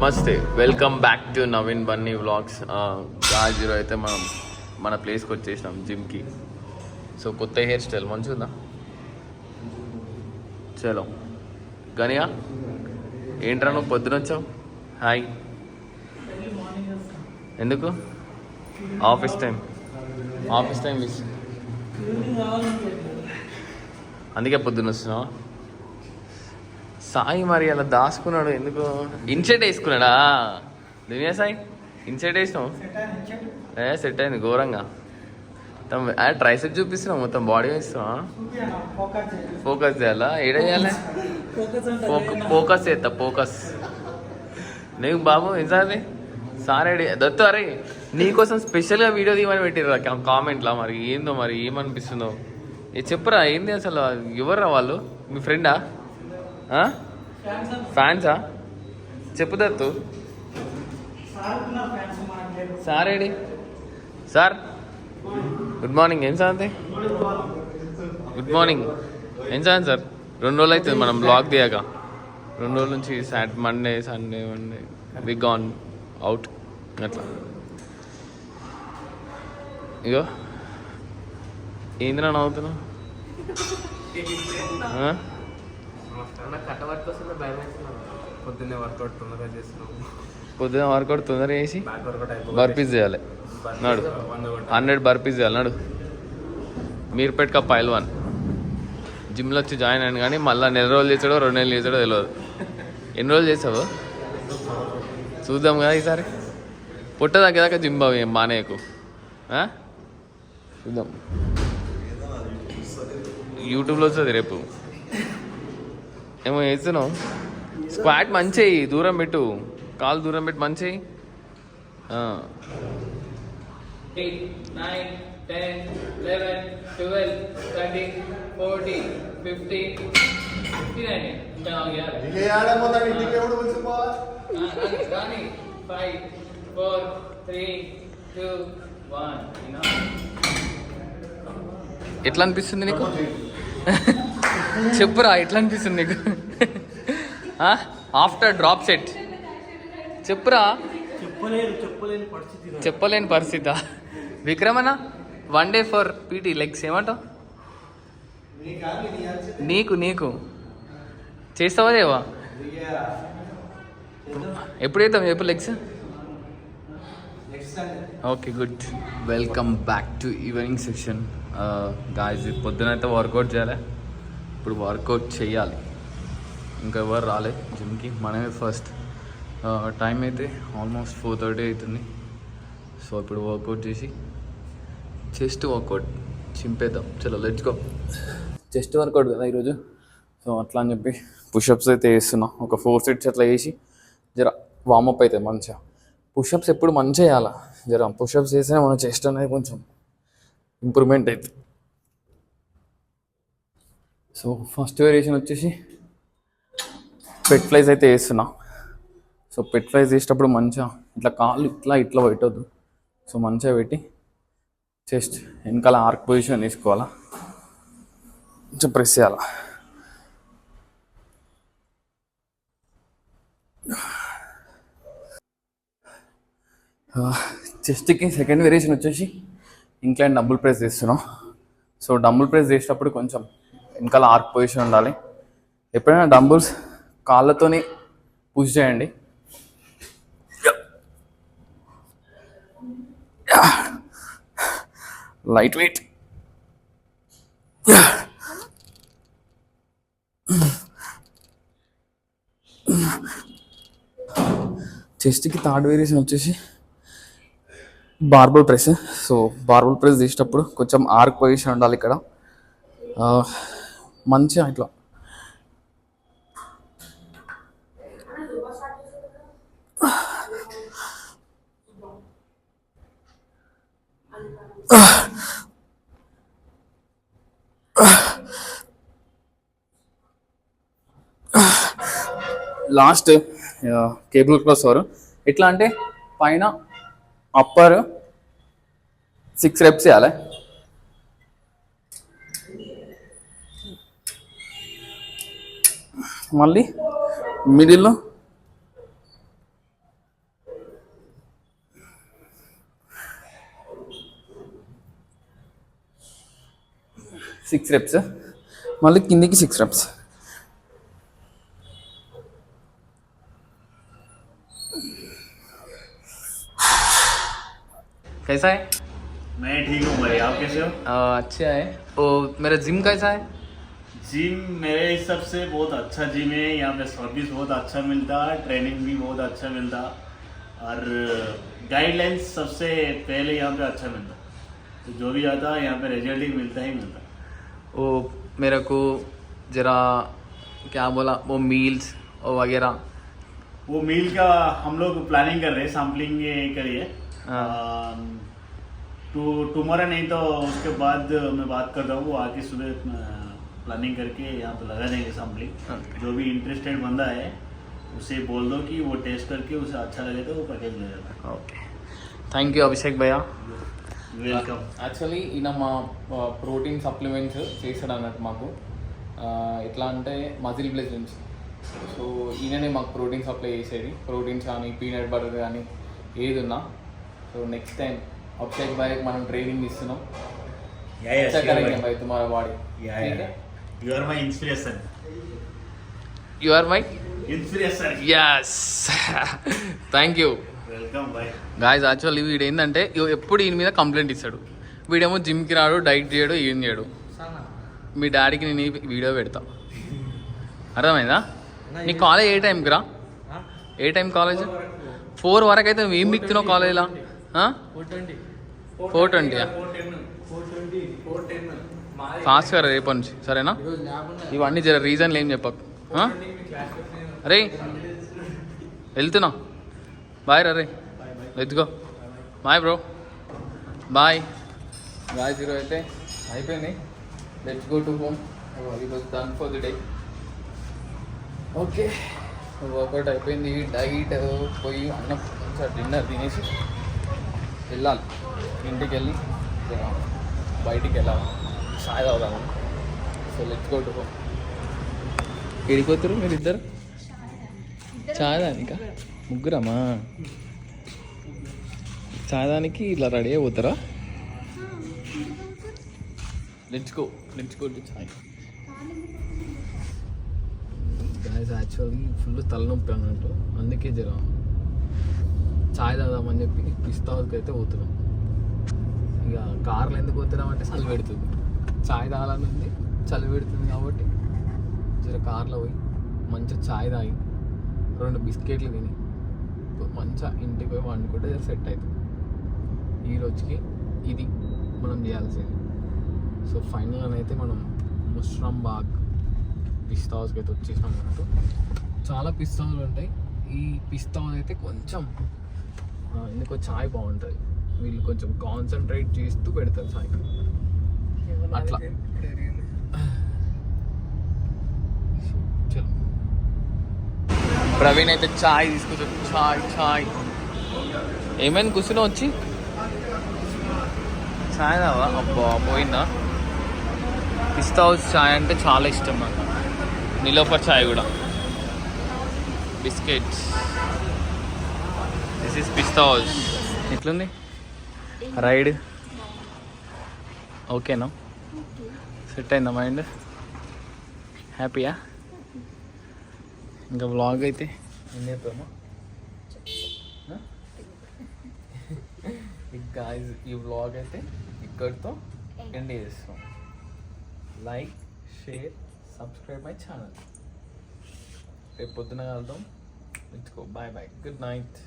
నమస్తే, welcome back to Naveen Bunny vlogs. Gauge zero అయితే మనం మన ప్లేస్కి వచ్చేసినాం జిమ్కి. సో కొత్త హెయిర్ స్టైల్ మంచిగా ఉందా? చలో గనియా, ఏంట్రా నువ్వు పొద్దున వచ్చావు? హాయ్. ఎందుకు? ఆఫీస్ టైం మిస్, అందుకే పొద్దున్న వస్తున్నావా? సాయి మరి అలా దాచుకున్నాడు ఎందుకు? ఇన్షర్ట్ వేసుకున్నాడా దునియా సాయి? ఇన్షర్ట్ వేసినావు? సెట్ అయింది ఘోరంగా. ట్రైసెప్ చూపిస్తున్నావు, మొత్తం బాడీ వేస్తున్నావా? ఫోకస్ చేయాలా? ఏడ చేయాలి? ఫోకస్ చేస్తా, ఫోకస్. నీకు బాబు ఏంటి సార్ రెడీ దత్తు? అరే నీకోసం స్పెషల్గా వీడియో తీయమని పెట్టిర్రా కామెంట్లా. మరి ఏందో, మరి ఏమనిపిస్తుందో చెప్పురా. ఏంది అసలు? ఎవర్రా వాళ్ళు? మీ ఫ్రెండా? ఫ్యాన్సా? చెప్పు Dattu. Sir AD? Sir good morning. ఏం సార్? Good morning. ఏం సార్? 2 రోజులు అవుతుంది మనం బ్లాగ్ తీయక. 2 రోజుల నుంచి మండే సండే వి గాన్ అవుట్ అట్లా. ఇగో ఏందిరా నవ్వుతున్నావు? పొద్దున్న వర్కౌట్ తొందరగా చేసి బర్పీస్ చేయాలి. నాడు 100 బర్పీస్ చేయాలి. నాడు మీర్పేట్కా పైల్వాన్ జిమ్లో వచ్చి జాయిన్ అయ్యాను, కానీ మళ్ళీ నెల రోజులు చేసాడో 2 నెలలు చేసాడో తెలియదు. ఎన్ని రోజులు చేసావు చూద్దాం కదా ఈసారి. పుట్ట తగ్గేదాకా జిమ్ బాబు ఏం మానేయకు. చూద్దాం, యూట్యూబ్లో వస్తుంది రేపు. ఏమో చేస్తున్నావు? స్క్వాట్ మంచి దూరం పెట్టు, కాలు దూరం పెట్టి మంచి. 8, 9, 10, 11, 12, 13, 14, 15, 59. ఇంకా 5, 4, 3, 2, 1. ఎట్లా అనిపిస్తుంది నీకు? చెప్పురా, ఎట్లా అనిపిస్తుంది నీకు ఆఫ్టర్ డ్రాప్ సెట్? చెప్పురా. చెప్పలేని పరిస్థితి. విక్రమణ 1 డే ఫర్ పీటీ లెగ్స్ ఏమంటావు? నీకు చేస్తావా దేవా? ఎప్పుడు చేద్దాం చెప్పు legs? Okay good. Welcome back to evening session. Guys పొద్దున అయితే వర్కౌట్ చేయాలి, ఇప్పుడు వర్కౌట్ చేయాలి. ఇంకా ఎవరు రాలే జిమ్కి, మనమే ఫస్ట్. టైం అయితే ఆల్మోస్ట్ 4:30 అవుతుంది. సో ఇప్పుడు వర్కౌట్ చేసి చెస్ట్ వర్కౌట్ చింపేద్దాం. చలో లెట్స్ గో. చెస్ట్ వర్కౌట్ కదా ఈరోజు, సో అట్లా అని చెప్పి పుషప్స్ అయితే వేస్తున్నా. ఒక 4 సెట్స్ అట్లా వేసి జర వార్మప్ అవుతుంది మంచిగా. పుషప్స్ ఎప్పుడు మంచిగా వేయాలి, జర పుషప్స్ వేసినా మన చెస్ట్ అనేది కొంచెం ఇంప్రూవ్మెంట్ అవుతుంది. సో ఫస్ట్ వేరియేషన్ వచ్చేసి పెట్ ఫ్లైస్ అయితే వేస్తున్నా. సో పెట్ ఫ్లైస్ వేసేటప్పుడు మంచిగా ఇట్లా కాళ్ళు ఇట్లా పెట్టద్దు. సో మంచిగా పెట్టి చెస్ట్ వెనకాల ఆర్క్ పొజిషన్ తీసుకోవాలా, కొంచెం ప్రెస్ చేయాలా. చెస్ట్కి సెకండ్ వేరియేషన్ వచ్చేసి ఇంక్లైన్ డంబుల్ ప్రెస్ చేస్తున్నాం. సో డంబుల్ ప్రెస్ చేసేటప్పుడు కొంచెం వెనకాల ఆర్క్ పొజిషన్ ఉండాలి. ఎప్పుడైనా డంబుల్స్ కాళ్ళతోని పుష్ చేయండి. Light weight. చెస్ట్కి థర్డ్ వేరియేషన్ వచ్చేసి barbell press. So barbell press చేసేటప్పుడు కొంచెం ఆర్క్ పొజిషన్ ఉండాలి. ఇక్కడ మంచిగా ఇట్లా లాస్ట్ కేబుల్ క్రాస్ ఓవర్. ఎట్లా అంటే పైన అప్పర్ 6 reps చేయాలి, మళ్ళీ మిడిల్లో 6 reps. మళ్ళీ కిందికి 6 reps. कैसा है? मैं ठीक हूँ भाई, आप कैसे हो? अच्छा है. तो मेरा जिम कैसा है? जिम मेरे हिसाब से बहुत अच्छा जिम है. यहाँ पे सर्विस बहुत अच्छा मिलता है, ट्रेनिंग भी बहुत अच्छा मिलता और गाइडलाइंस सबसे पहले यहाँ पे अच्छा मिलता. तो जो भी आता है यहाँ पे रिजल्ट ही मिलता. वो मेरे को जरा क्या बोला, वो मील्स और वगैरह. वो मील का हम लोग प्लानिंग कर रहे हैं, सैम्पलिंग करिए. टुमारो नहीं तो उसके बाद मैं बात कर रहा हूँ, वो आके सुबह प्लानिंग करके यहाँ पे लगा देंगे सैम्पलिंग. जो भी इंटरेस्टेड बंदा है उसे बोल दो कि वो टेस्ट करके उसे अच्छा लगे तो वो पैकेज ले जाता. ఓకే, థ్యాంక్ యూ అభిషేక్ భయ్య. వెల్కమ్. యాక్చువల్లీ ఈయన మా ప్రోటీన్ సప్లిమెంట్స్ చేశాడు అన్నట్టు మాకు. ఎట్లా అంటే మజిల్ బ్లెజ్ నుంచి. సో ఈయననే మాకు ప్రోటీన్ సప్లై చేసేది, ప్రోటీన్స్ కానీ పీనట్ బటర్ కానీ ఏది ఉన్నా. సో నెక్స్ట్ టైం అభిషేక్ భాయ్కి మనం ట్రైనింగ్ ఇస్తున్నాం. భాయ్ తుమారా body. You are my inspiration. You are my Inspiration. Yes. Thank you. Welcome బాయ్. గాయస్ యాక్చువల్లీ వీడు ఏంటంటే ఎప్పుడు ఈయన మీద కంప్లైంట్ ఇస్తాడు. వీడేమో జిమ్కి రాడు, డైట్ చేయడు, ఏం చేయడు. మీ డాడీకి నేను ఈ వీడియో పెడతా, అర్థమైందా? నీ కాలేజ్ ఏ టైంకి రా? ఏ టైం కాలేజ్? 4 వరకు అయితే నువ్వు ఏం బిక్తున్నావు కాలేజ్లో? 4:20. ఫాస్ట్గా రేపటి నుంచి, సరేనా? ఇవన్నీ జర రీజన్లు ఏం చెప్పకు. అరే వెళ్తున్నా, బాయ్ రే, let's go. Bye bro, bye. Guys ఈరోజు అయితే అయిపోయింది. Let's go to home. It was done for the day. Okay, workout అయిపోయింది. డైట్ పోయి అన్నం డిన్నర్ తినేసి వెళ్ళాలి. ఇంటికి వెళ్ళి బయటికి వెళ్ళాలి, చాయ్ తాగుదాము. So let's go to home. ఎడిపోతారు మీరు ఇద్దరు? చాయ్ దానికా? ముగ్గురమ్మా చాయ్ దానికి ఇట్లా రెడీ అయిపోతారా? Let's go to chai. Guys actually full తలనొప్పి అన్నట్టు, అందుకే జర చాయ్ తాగుదామని చెప్పి పిస్తా హౌస్కి అయితే పోతున్నాం. ఇక కార్లో ఎందుకు పోతున్నాం అంటే చలి పెడుతుంది, చాయ్ తాగాలని ఉంది, చలి పెడుతుంది కాబట్టి జర కార్లో పోయి మంచిగా చాయ్ తాగి 2 బిస్కెట్లు తిని మంచిగా ఇంటికి పోయి వండుకుంటే జర సెట్ అవుతుంది. ఈ రోజుకి ఇది మనం చేయాల్సింది. సో ఫైనల్గా అయితే మనం ముష్రాంబాగ్ పిస్తా హౌస్కి అయితే వచ్చేసాం అన్నట్టు. చాలా పిస్తా హౌస్లు ఉంటాయి. ఈ పిస్తా హౌస్ అయితే కొంచెం ఎందుకో చాయ్ బాగుంటుంది. వీళ్ళు కొంచెం కాన్సన్ట్రేట్ చేస్తూ పెడతారు చాయ్ అట్లా. చలో, ప్రవీణ్ అయితే చాయ్ తీసుకొచ్చాడు. చాయ్ ఏమైనా కూర్చున్నావు వచ్చి? చాయ్ తావా? అబ్బా పోయిందా. పిస్తా హౌస్ చాయ్ అంటే చాలా ఇష్టం నాకు. నిలోఫర్ చాయ్ కూడా. Biscuits. This is pista house. ఎట్లుంది రైడ్? ఓకేనా? సెట్ అయిందా మైండ్? హ్యాపీయా? ఇంకా వ్లాగ్ అయితే ఏం చెప్పామా? గాయ్స్ ఈ వ్లాగ్ అయితే ఇక్కడితో ఎండ్ చేస్తాం. Like, share, subscribe my channel. రేపు పొద్దున కలుద్దాం. Let's go. Bye bye. Good night.